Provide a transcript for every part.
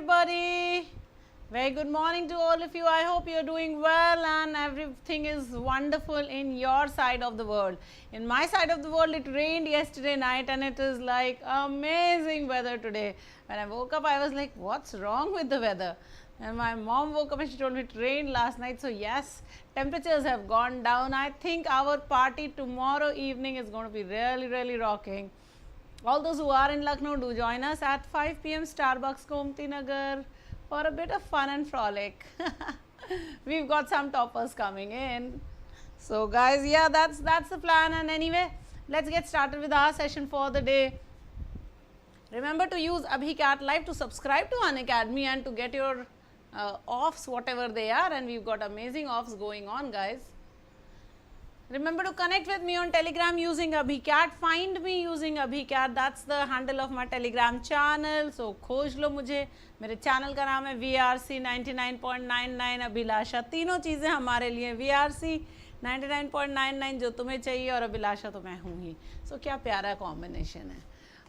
everybody. Very good morning to all of you. I hope you're doing well and everything is wonderful in your side of the world. In my side of the world, it rained yesterday night and it is like amazing weather today. When I woke up, I was like, what's wrong with the weather? And my mom woke up and she told me it rained last night. So yes, temperatures have gone down. I think our party tomorrow evening is going to be really rocking. All those who are in Lucknow, do join us at 5 p.m. Starbucks, Gomti Nagar, for a bit of fun and frolic. We've got some toppers coming in. So guys, yeah, that's the plan. And anyway, let's get started with our session for the day. Remember to use Abhi Live to subscribe to Unacademy and to get your offs, whatever they are. And we've got amazing offs going on, guys. Remember to connect with me on Telegram using Abhi. Find me using Abhi. That's the handle of my Telegram channel. So खोज लो मुझे. मेरे channel का नाम है VRC 99.99 अभिलाषा. तीनों चीज़ें हमारे लिए VRC 99.99 जो तुम्हें चाहिए और अभिलाषा तो मैं हूँ ही. So क्या प्यारा कॉम्बिनेशन है.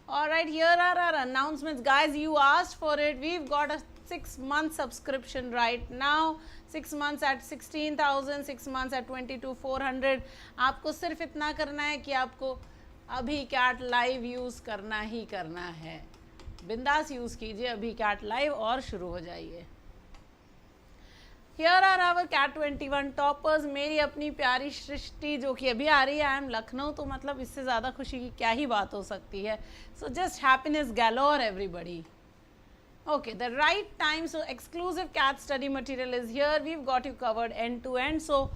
Alright, here are our announcements, guys. You asked for it. We've got a 6-month subscription right now. 6 months at 16,000, 6 months at 22,400. आपको सिर्फ इतना करना है कि आपको अभी कैट लाइव यूज़ करना ही करना है. बिंदास यूज़ कीजिए अभी कैट लाइव और शुरू हो जाइए. Here are our CAT 21 toppers. मेरी अपनी प्यारी सृष्टि जो कि अभी आ रही है. आई एम लखनऊ, तो मतलब इससे ज़्यादा खुशी की क्या ही बात हो सकती है. So just happiness galore everybody. Okay, the right time. So exclusive CAT study material is here. We've got you covered end to end. So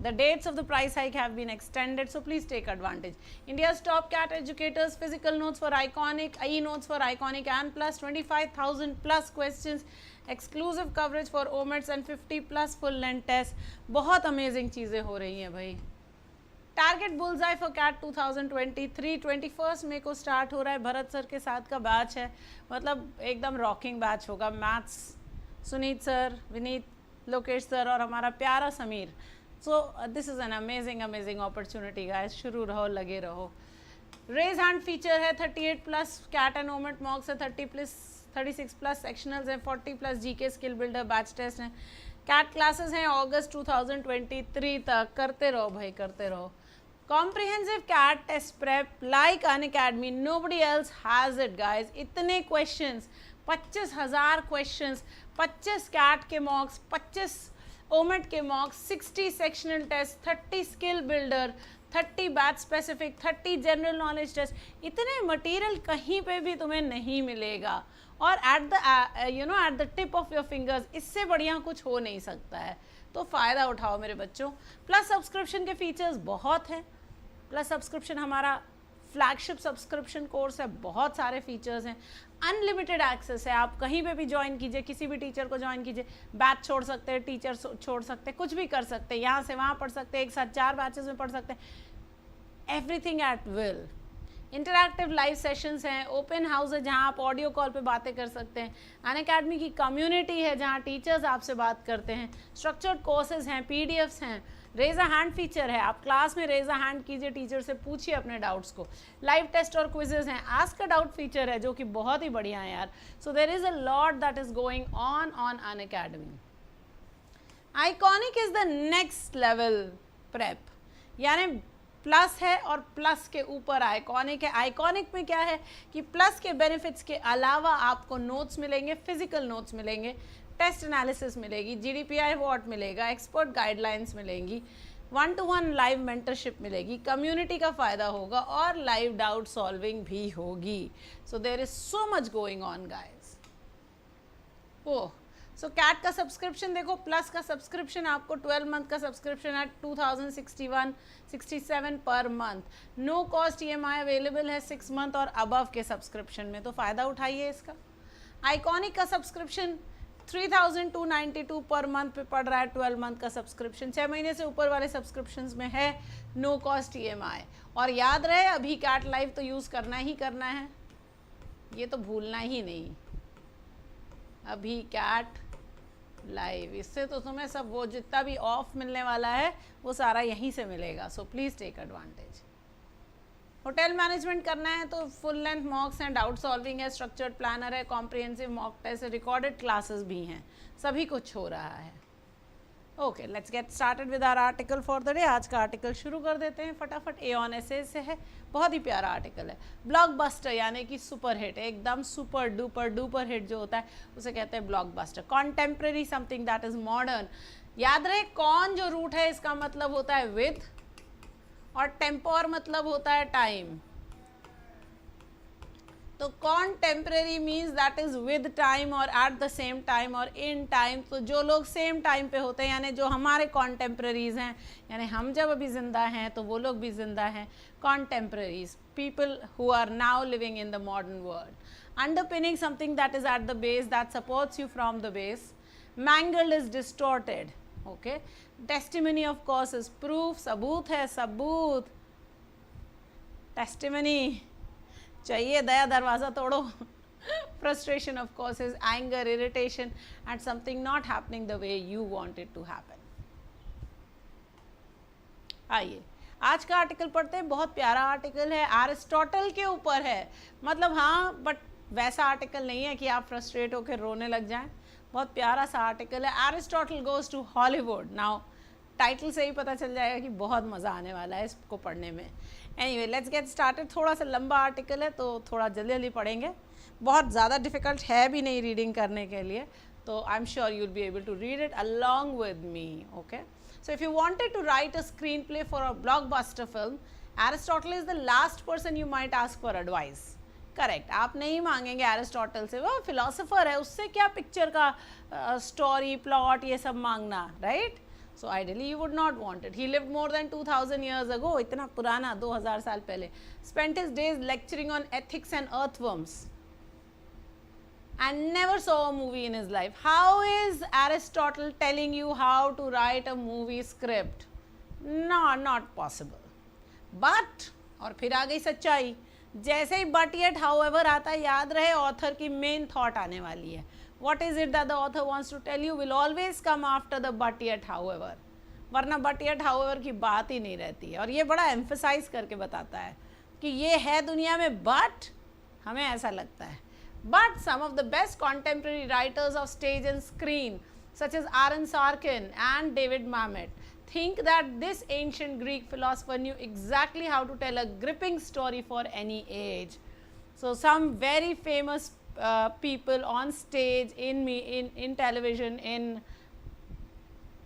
the dates of the price hike have been extended, so please take advantage. India's top CAT educators, physical notes for Iconic, e-notes for Iconic and plus 25,000 plus questions, exclusive coverage for OMETs and 50 plus full length tests. बहुत amazing चीज़ें हो रही हैं भाई. Target bullseye for cat 2023 21 मई को start हो रहा है. भरत सर के साथ का बैच है, मतलब एकदम रॉकिंग बैच होगा. Maths Suneet sir, Vineet, Lokesh sir और हमारा प्यारा Sameer. So this is an amazing opportunity guys. शुरू रहो, लगे रहो. रेज हैंड फीचर है. 38 plus CAT and OMET mocks है. 36 प्लस सेक्शनल्स हैं. 40 plus GK skill builder batch test हैं. कैट क्लासेस हैं अगस्त 2023 तक. करते रहो भाई, करते रहो. Comprehensive CAT test prep like Unacademy, nobody else has it, guys. इतने questions, 25,000 questions, 25 CAT के mocks, 25 OMET के mocks, 60 sectional tests, 30 skill builder, 30 batch specific, 30 general knowledge test. इतने material कहीं पे भी तुम्हें नहीं मिलेगा. और at the tip of your fingers, इससे बढ़िया कुछ हो नहीं सकता है. तो फ़ायदा उठाओ मेरे बच्चों. प्लस सब्सक्रिप्शन के फीचर्स बहुत हैं. प्लस सब्सक्रिप्शन हमारा फ्लैगशिप सब्सक्रिप्शन कोर्स है. बहुत सारे फीचर्स हैं. अनलिमिटेड एक्सेस है. आप कहीं पे भी ज्वाइन कीजिए, किसी भी टीचर को ज्वाइन कीजिए. बैच छोड़ सकते हैं, टीचर छोड़ सकते हैं, कुछ भी कर सकते हैं. यहाँ से वहाँ पढ़ सकते हैं, एक साथ 4 बैचेस में पढ़ सकते हैं. Everything at will. Interactive live sessions हैं. ओपन हाउस है जहाँ आप ऑडियो कॉल पे बातें कर सकते हैं. अनअकैडमी की कम्युनिटी है जहाँ टीचर्स आपसे बात करते हैं. स्ट्रक्चर्ड कोर्सेज हैं, पीडीएफ्स हैं. रेज अ हैंड फीचर है. आप क्लास में रेज अ हैंड कीजिए, टीचर से पूछिए अपने डाउट्स को. लाइव टेस्ट और क्विजेज हैं. आस्क अ डाउट फीचर है जो कि बहुत ही बढ़िया है यार. So there is a lot that is going on Unacademy. Iconic is the next level prep, यानी प्लस है और प्लस के ऊपर आइकॉनिक है. आइकॉनिक में क्या है कि प्लस के बेनिफिट्स के अलावा आपको नोट्स मिलेंगे, फिजिकल नोट्स मिलेंगे, टेस्ट एनालिसिस मिलेगी, GDPI वॉट मिलेगा, एक्सपर्ट गाइडलाइंस मिलेंगी, 1-to-1 लाइव मेंटरशिप मिलेगी, कम्युनिटी का फ़ायदा होगा और लाइव डाउट सॉल्विंग भी होगी. So there is so much going on guys. Oh, so CAT का सब्सक्रिप्शन देखो. प्लस का सब्सक्रिप्शन आपको 12 मंथ का सब्सक्रिप्शन है 2067 per month. No cost EMI available है 6 मंथ और अबव के सब्सक्रिप्शन में, तो फ़ायदा उठाइए इसका. आइकॉनिक का सब्सक्रिप्शन 3,292 पर मंथ पे पड़ रहा है. 12 मंथ का सब्सक्रिप्शन 6 महीने से ऊपर वाले सब्सक्रिप्शंस में है नो कॉस्ट EMI. और याद रहे अभी कैट लाइव तो यूज़ करना ही करना है, ये तो भूलना ही नहीं. अभी कैट लाइव, इससे तो तुम्हें सब वो जितना भी ऑफ मिलने वाला है वो सारा यहीं से मिलेगा. So please take advantage. Hotel management करना है तो फुल लेंथ मॉक्स हैं, डाउट सॉल्विंग है, स्ट्रक्चर्ड प्लानर है, कॉम्प्रिहेंसिव मॉक टेस्ट है, रिकॉर्डेड क्लासेस भी हैं, सभी कुछ हो रहा है. Okay, let's get started with our article for the day. आज का आर्टिकल शुरू कर देते हैं फटाफट. एऑन एसेज से है, बहुत ही प्यारा आर्टिकल है. ब्लॉकबस्टर यानी कि सुपर हिट, एकदम सुपर डुपर डुपर हिट जो होता है उसे कहते हैं blockbuster. Contemporary something that is modern. याद रहे कौन जो रूट है इसका मतलब होता है विद, और टेम्पोर मतलब होता है टाइम. तो contemporary means that is with time और एट द सेम टाइम और इन टाइम. तो जो लोग सेम टाइम पे होते हैं यानी जो हमारे कॉन्टेम्प्रेरीज हैं, यानी हम जब अभी जिंदा हैं तो वो लोग भी जिंदा हैं. Contemporaries, people who are now living in the modern world. Underpinning something that is at the base that supports you from the base. Mangled is distorted. Okay, testimony of course is proof, सबूत है, सबूत. Testimony चाहिए, दया दरवाज़ा तोड़ो. Frustration of course is anger, irritation at something not happening the way you want it to happen. आइए आज का आर्टिकल पढ़ते हैं. बहुत प्यारा आर्टिकल है, एरिस्टोटल के ऊपर है. मतलब हाँ, बट वैसा आर्टिकल नहीं है कि आप फ्रस्ट्रेट होकर रोने लग जाएं. बहुत प्यारा सा आर्टिकल है. Aristotle goes to Hollywood. Now title से ही पता चल जाएगा कि बहुत मज़ा आने वाला है इसको पढ़ने में. Anyway, let's get started. थोड़ा सा लंबा आर्टिकल है तो थोड़ा जल्दी जल्दी पढ़ेंगे. बहुत ज़्यादा डिफ़िकल्ट है भी नहीं रीडिंग करने के लिए, तो I am sure you will be able to read it along with me. Okay, so if you wanted to write a screenplay for a blockbuster film, Aristotle is the last person you might ask for advice. Correct, आप नहीं मांगेंगे Aristotle से, वो philosopher है, उससे क्या picture का story plot ये सब मांगना, right? So ideally you would not want it. He lived more than 2000 years ago, इतना पुराना, 2000 साल पहले. Spent his days lecturing on ethics and earthworms and never saw a movie in his life. How is Aristotle telling you how to write a movie script? No, not possible. But, और फिर आ गई सच्चाई. जैसे ही but yet however आता है, याद रहे author की मेन थॉट आने वाली है. What is it that the author wants to tell you will always come after the but yet however. वरना but yet however की बात ही नहीं रहती है. और ये बड़ा emphasize करके बताता है कि ये है दुनिया में, but हमें ऐसा लगता है. But some of the best contemporary writers of stage and screen, such as Aaron Sorkin and David Mamet, think that this ancient Greek philosopher knew exactly how to tell a gripping story for any age. So some very famous people on stage, in television, in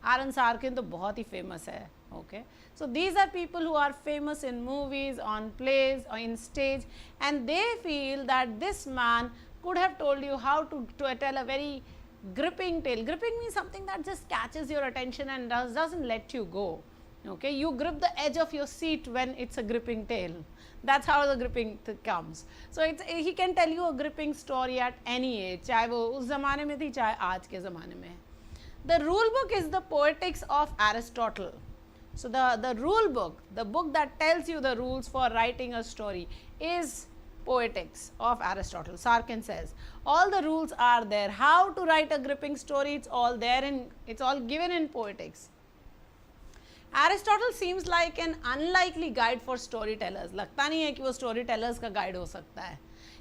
Aaron Sorkin तो बहुत ही famous है. Okay, so these are people who are famous in movies, on plays, or in stage, and they feel that this man could have told you how to tell a very gripping tale. Gripping means something that just catches your attention and doesn't let you go. Okay, you grip the edge of your seat when it's a gripping tale. That's how the gripping comes. So he can tell you a gripping story at any age, चाहे वो उस ज़माने में थी चाहे आज के ज़माने में. The rule book is the poetics of Aristotle. So the rule book, the book that tells you the rules for writing a story, is poetics of Aristotle. Sorkin says all the rules are there. How to write a gripping story, it's all there, it's all given in poetics. Aristotle seems like an unlikely guide for storytellers. लगता नहीं है कि वो storytellers का guide हो सकता है.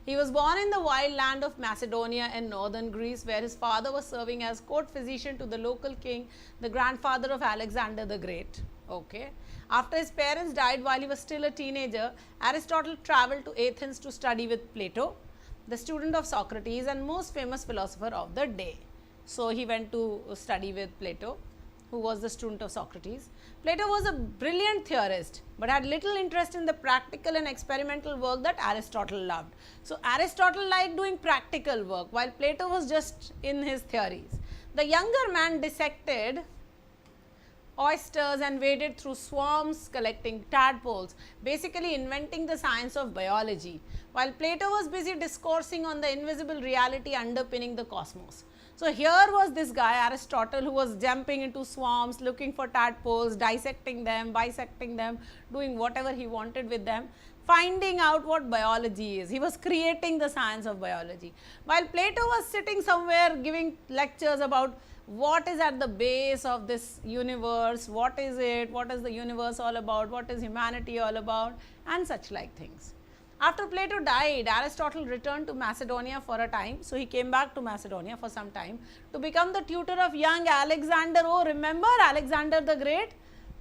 He was born in the wild land of Macedonia in northern Greece, where his father was serving as court physician to the local king, the grandfather of Alexander the Great. Okay. After his parents died while he was still a teenager, Aristotle traveled to Athens to study with Plato, the student of Socrates and most famous philosopher of the day. So he went to study with Plato, who was the student of Socrates. Plato was a brilliant theorist, but had little interest in the practical and experimental work that Aristotle loved. So Aristotle liked doing practical work, while Plato was just in his theories. The younger man dissected oysters and waded through swamps collecting tadpoles, basically inventing the science of biology, while Plato was busy discoursing on the invisible reality underpinning the cosmos. So here was this guy Aristotle, who was jumping into swamps, looking for tadpoles, dissecting them, bisecting them, doing whatever he wanted with them, finding out what biology is. He was creating the science of biology, while Plato was sitting somewhere giving lectures about what is at the base of this universe, what is it, what is the universe all about, what is humanity all about, and such like things. After Plato died, Aristotle returned to Macedonia for a time. So, he came back to Macedonia for some time to become the tutor of young Alexander. Oh, remember Alexander the Great?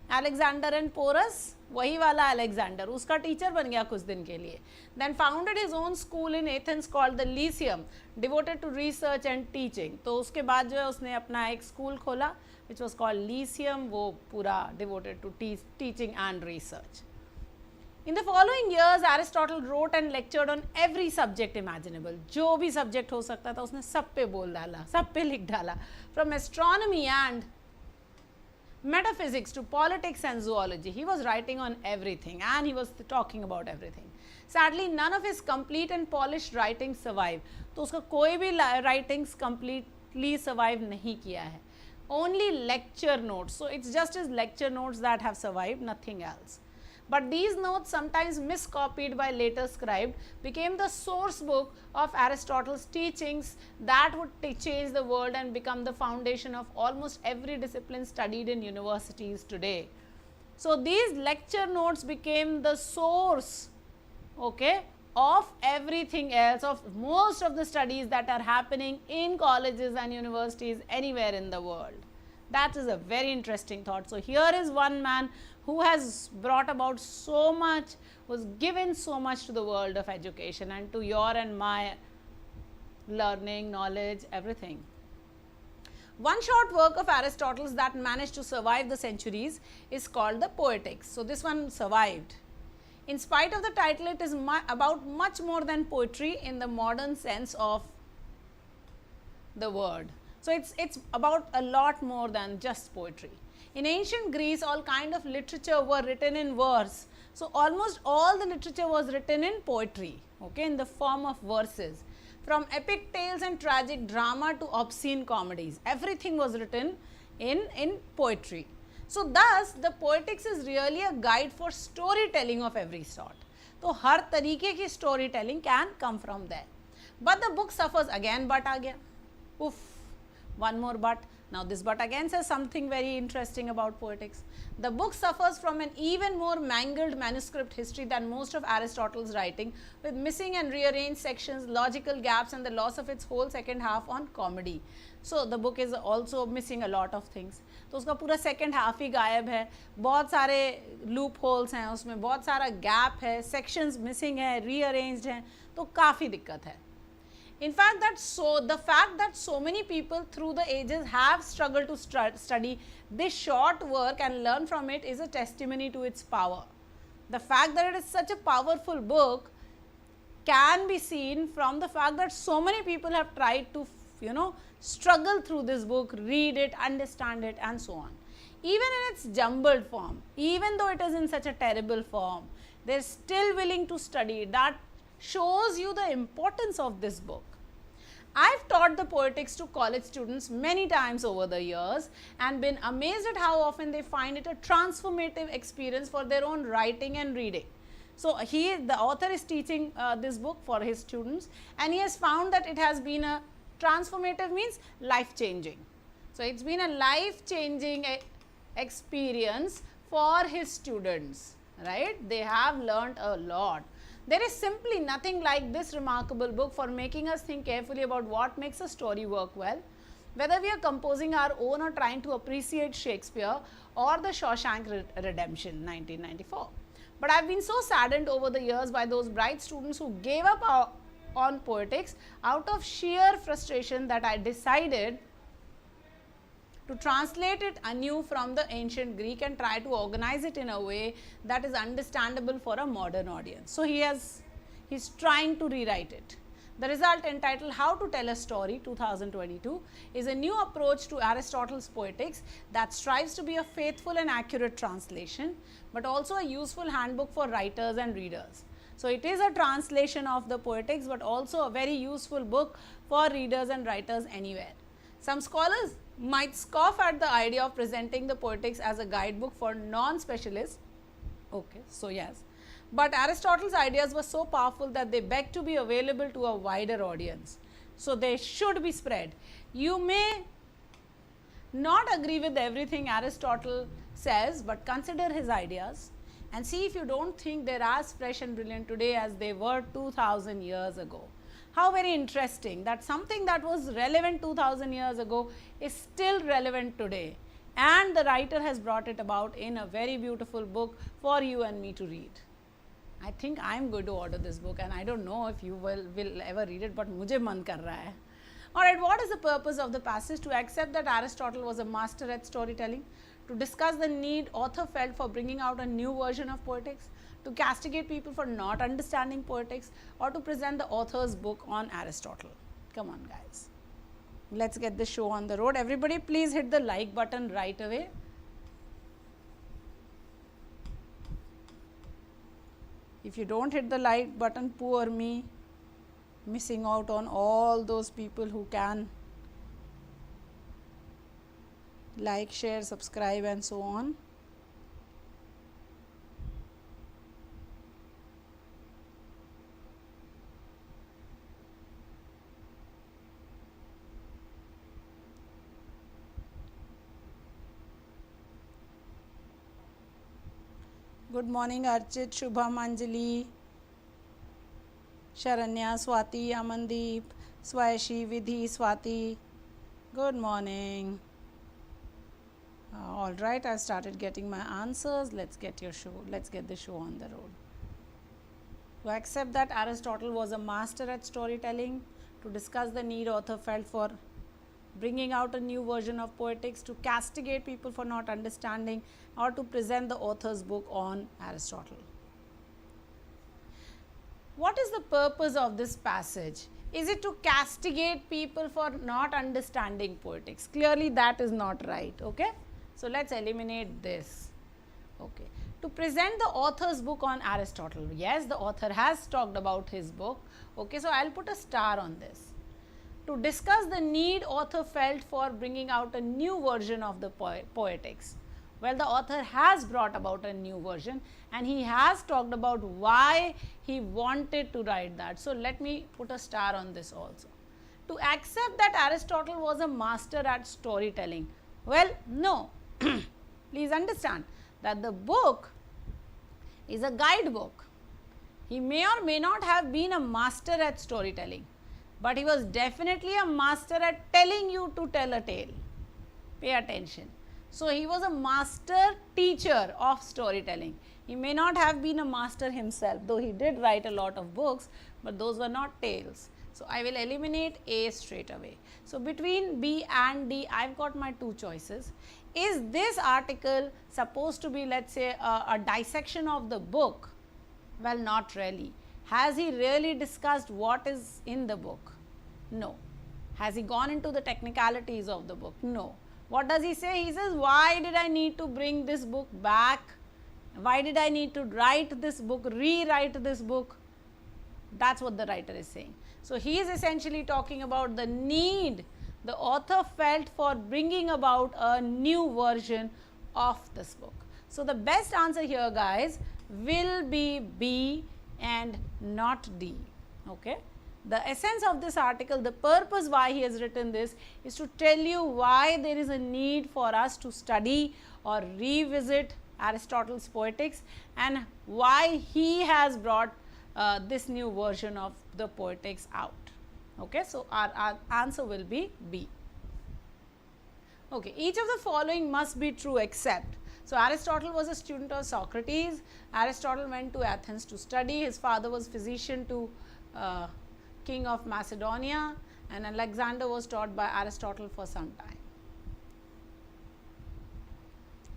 Alexander and Porus, वही वाला Alexander, उसका teacher बन गया कुछ दिन के लिए. Then founded his own school in Athens called the Lyceum, devoted to research and teaching. तो उसके बाद जो है उसने अपना एक स्कूल खोला which was called Lyceum, वो पूरा devoted to teaching and research. In the following years, Aristotle wrote and lectured on every subject imaginable. जो भी subject हो सकता था उसने सब पे बोल डाला, सब पे लिख डाला. From astronomy and metaphysics to politics and zoology, he was writing on everything and he was talking about everything. Sadly, none of his complete and polished writings survive. तो उसका कोई भी writings completely survive नहीं किया है. Only lecture notes. So it's just his lecture notes that have survived, nothing else. But these notes, sometimes miscopied by later scribes, became the source book of Aristotle's teachings that would change the world and become the foundation of almost every discipline studied in universities today. So, these lecture notes became the source, okay, of everything else, of most of the studies that are happening in colleges and universities anywhere in the world. That is a very interesting thought. So, here is one man who has brought about so much, was given so much to the world of education and to your and my learning, knowledge, everything. One short work of Aristotle's that managed to survive the centuries is called the Poetics. So, this one survived. In spite of the title, it is about much more than poetry in the modern sense of the word. So, it's about a lot more than just poetry. In ancient Greece, all kind of literature were written in verse. So, almost all the literature was written in poetry, okay, in the form of verses. From epic tales and tragic drama to obscene comedies, everything was written in poetry. So, thus the Poetics is really a guide for storytelling of every sort. तो हर तरीके की storytelling can come from there. But the book suffers again, but आ गया. Oof, one more but. Now, this but again says something very interesting about Poetics. The book suffers from an even more mangled manuscript history than most of Aristotle's writing, with missing and rearranged sections, logical gaps, and the loss of its whole second half on comedy. So, the book is also missing a lot of things. तो उसका पूरा second half ही गायब है, बहुत सारे loopholes हैं उसमें, बहुत सारा gap है, sections missing है, rearranged हैं, तो काफ़ी दिक्कत है. In fact, the fact that so many people through the ages have struggled to study this short work and learn from it is a testimony to its power. The fact that it is such a powerful book can be seen from the fact that so many people have tried to, struggle through this book, read it, understand it, and so on. Even in its jumbled form, even though it is in such a terrible form, they are still willing to study it. That shows you the importance of this book. I've taught the Poetics to college students many times over the years and been amazed at how often they find it a transformative experience for their own writing and reading. So, the author is teaching this book for his students, and he has found that it has been a transformative, means life changing. So, it's been a life changing experience for his students, right? They have learned a lot. There is simply nothing like this remarkable book for making us think carefully about what makes a story work well, whether we are composing our own or trying to appreciate Shakespeare or the Shawshank Redemption 1994. But I have been so saddened over the years by those bright students who gave up on Poetics out of sheer frustration that I decided to translate it anew from the ancient Greek and try to organize it in a way that is understandable for a modern audience. So, he's trying to rewrite it. The result, entitled How to Tell a Story 2022, is a new approach to Aristotle's Poetics that strives to be a faithful and accurate translation, but also a useful handbook for writers and readers. So, it is a translation of the Poetics, but also a very useful book for readers and writers anywhere. Some scholars might scoff at the idea of presenting the Poetics as a guidebook for non-specialists. Okay, so yes, but Aristotle's ideas were so powerful that they beg to be available to a wider audience. So, they should be spread. You may not agree with everything Aristotle says, but consider his ideas and see if you don't think they're as fresh and brilliant today as they were 2000 years ago. How very interesting that something that was relevant 2000 years ago is still relevant today, and the writer has brought it about in a very beautiful book for you and me to read. I think I am going to order this book, and I don't know if you will ever read it, but mujhe man kar raha hai. Alright, what is the purpose of the passage? To accept that Aristotle was a master at storytelling, to discuss the need author felt for bringing out a new version of poetics, to castigate people for not understanding poetics, or to present the author's book on Aristotle. Come on guys, let's get the show on the road. Everybody please hit the like button right away. If you don't hit the like button, poor me, missing out on all those people who can like, share, subscribe and so on. Good morning Archit, Shubham, Anjali, Sharanya, Swati, Amandeep, Swayashi, Vidhi, Swati. Good morning. All right, I started getting my answers. Let's get the show on the road. To accept that Aristotle was a master at storytelling, to discuss the need author felt for bringing out a new version of poetics, to castigate people for not understanding, or to present the author's book on Aristotle. What is the purpose of this passage? Is it to castigate people for not understanding poetics? Clearly that is not right, okay? So let's eliminate this. Okay. To present the author's book on Aristotle. Yes, the author has talked about his book. Okay, so I'll put a star on this. To discuss the need author felt for bringing out a new version of the poetics. Well, the author has brought about a new version and he has talked about why he wanted to write that. So let me put a star on this also. To accept that Aristotle was a master at storytelling. Well, no. Please understand that the book is a guidebook. He may or may not have been a master at storytelling, but he was definitely a master at telling you to tell a tale. Pay attention. So he was a master teacher of storytelling. He may not have been a master himself, though he did write a lot of books, but those were not tales. So I will eliminate A straight away. So between B and D, I've got my two choices. Is this article supposed to be, let's say, a dissection of the book? Well, not really. Has he really discussed what is in the book? No. Has he gone into the technicalities of the book? No. What does he say? He says, why did I need to bring this book back? Why did I need to write this book, rewrite this book? That's what the writer is saying. So he is essentially talking about the need the author felt for bringing about a new version of this book. So the best answer here, guys, will be B and not D. Okay. The essence of this article, the purpose why he has written this is to tell you why there is a need for us to study or revisit Aristotle's poetics and why he has brought this new version of the poetics out. Okay, so our answer will be B. Okay, each of the following must be true except. So Aristotle was a student of Socrates. Aristotle went to Athens to study. His father was physician to king of Macedonia, and Alexander was taught by Aristotle for some time.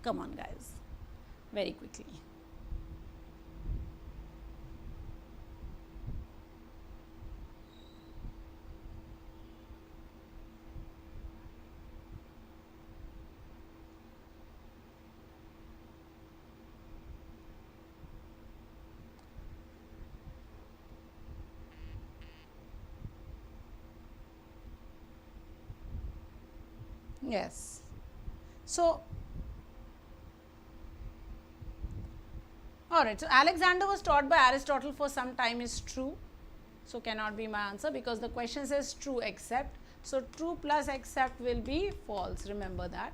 Come on guys, very quickly. Yes. So, alright, so Alexander was taught by Aristotle for some time is true. So, cannot be my answer because the question says true except. So true plus except will be false, remember that.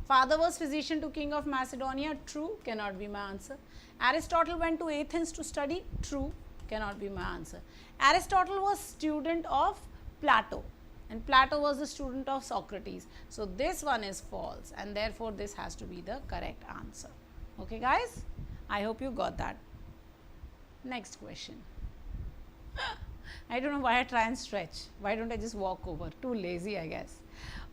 Father was physician to king of Macedonia, true, cannot be my answer. Aristotle went to Athens to study, true, cannot be my answer. Aristotle was student of Plato, and Plato was the student of Socrates. So this one is false, and therefore this has to be the correct answer. Okay guys, I hope you got that. Next question. I don't know why I try and stretch. Why don't I just walk over? Too lazy, I guess.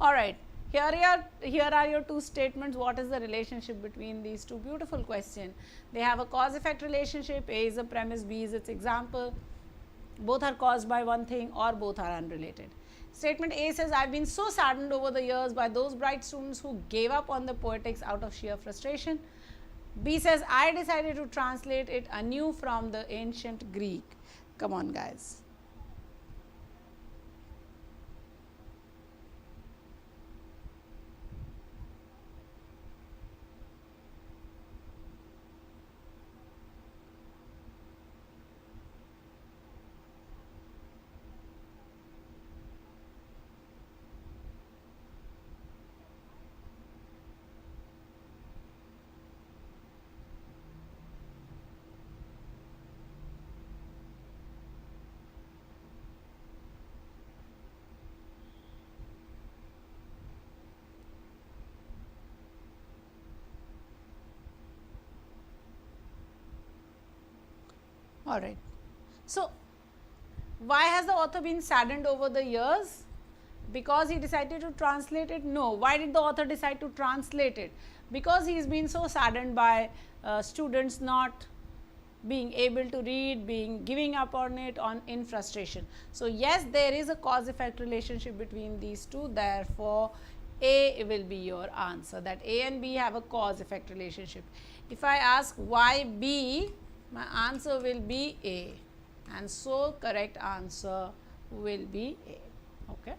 All right. Here are your two statements. What is the relationship between these two? Beautiful question. They have a cause-effect relationship. A is a premise, B is its example. Both are caused by one thing or both are unrelated. Statement A says, I've been so saddened over the years by those bright students who gave up on the poetics out of sheer frustration. B says, I decided to translate it anew from the ancient Greek. Come on, guys. All right. So, why has the author been saddened over the years? Because he decided to translate it? No. Why did the author decide to translate it? Because he has been so saddened by students not being able to read, giving up on it in frustration. So, yes, there is a cause-effect relationship between these two. Therefore, A will be your answer, that A and B have a cause-effect relationship. If I ask why B, my answer will be A, and so correct answer will be A. Okay.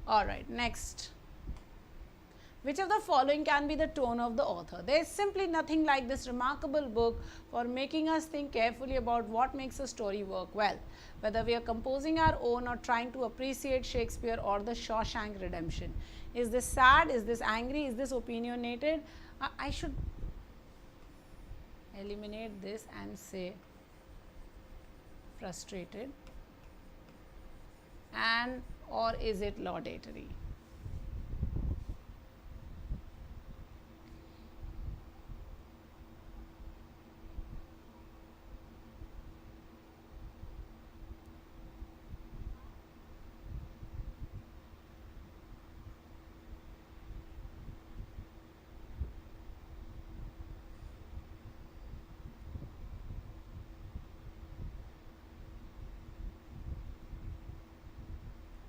All right, next. Which of the following can be the tone of the author? There is simply nothing like this remarkable book for making us think carefully about what makes a story work well, whether we are composing our own or trying to appreciate Shakespeare or the Shawshank Redemption. Is this sad? Is this angry? Is this opinionated? I should eliminate this and say frustrated, and or is it laudatory?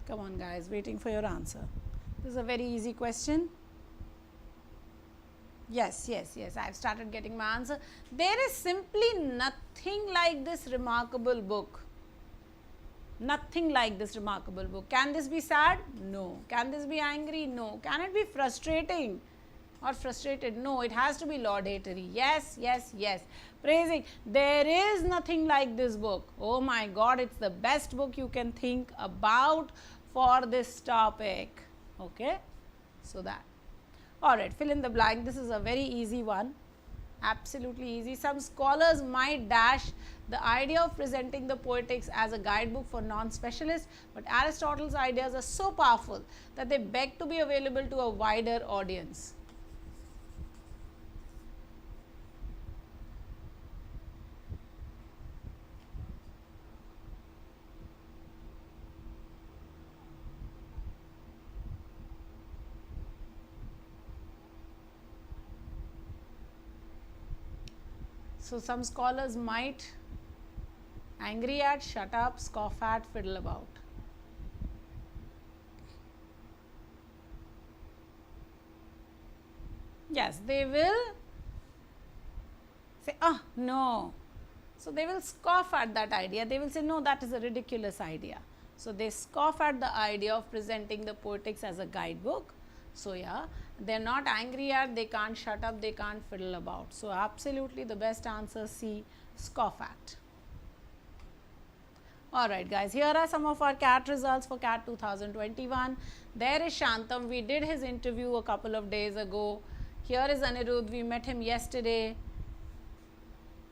Come on guys, waiting for your answer. This is a very easy question. Yes, I have started getting my answer. There is simply nothing like this remarkable book. Nothing like this remarkable book. Can this be sad? No. Can this be angry? No. Can it be frustrating or frustrated? No. It has to be laudatory. Yes. Praising. There is nothing like this book. Oh my God, it's the best book you can think about for this topic. Okay. So that. Alright, fill in the blank. This is a very easy one. Absolutely easy. Some scholars might dash the idea of presenting the poetics as a guidebook for non-specialists, but Aristotle's ideas are so powerful that they beg to be available to a wider audience. So, some scholars might angry at, shut up, scoff at, fiddle about. Yes, they will say, oh, no. So, they will scoff at that idea. They will say, no, that is a ridiculous idea. So, they scoff at the idea of presenting the poetics as a guidebook. So, yeah, they are not angry at, they can't shut up, they can't fiddle about. So, absolutely the best answer C, scoff at. Alright guys, here are some of our CAT results for CAT 2021. There is Shantam, we did his interview a couple of days ago. Here is Anirudh, we met him yesterday.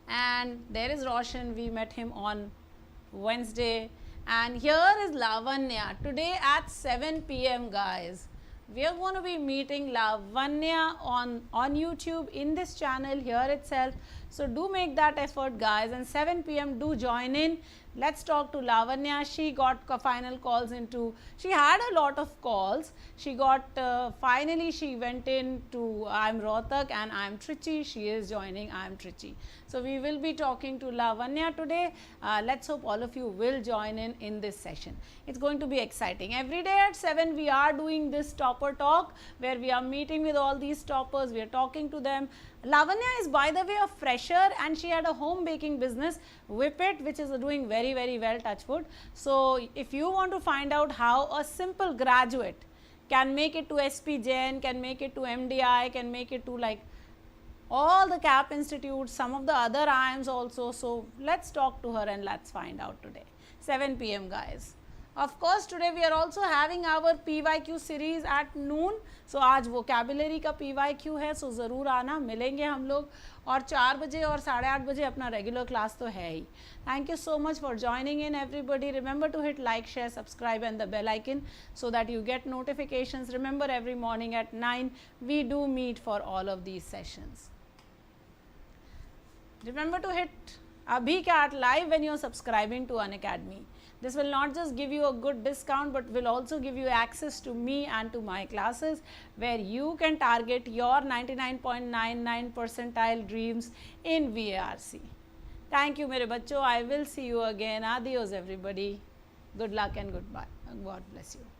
And there is Roshan, we met him on Wednesday. And here is Lavanya, today at 7 p.m. guys. We are going to be meeting Lavanya on YouTube in this channel here itself. So do make that effort guys, and 7 p.m. do join in. Let's talk to Lavanya. She got final calls into, she had a lot of calls. She got, finally she went into I'm Rohtak and I'm Trichy. She is joining I'm Trichy. So we will be talking to Lavanya today. Let's hope all of you will join in this session. It's going to be exciting. Every day at 7 we are doing this topper talk where we are meeting with all these toppers. We are talking to them. Lavanya is by the way a fresher and she had a home baking business, Whip It, which is doing very well, touch wood. So if you want to find out how a simple graduate can make it to SP Jain, can make it to MDI, can make it to like all the CAP institutes, some of the other IIMs also. So let's talk to her and let's find out today. 7 p.m. guys. Of course, today we are also having our PYQ series at noon. So आज vocabulary का PYQ है, so ज़रूर आना, मिलेंगे हम लोग. और 4 बजे और 8:30 बजे अपना regular class तो है ही. Thank you so much for joining in everybody. Remember to hit like, share, subscribe and the bell icon so that you get notifications. Remember every morning at 9 we do meet for all of these sessions. Remember to hit Abhi CAT live when you are subscribing to Unacademy. This will not just give you a good discount but will also give you access to me and to my classes where you can target your 99.99 percentile dreams in VARC. Thank you mere bachcho. I will see you again. Adios everybody. Good luck and goodbye. God bless you.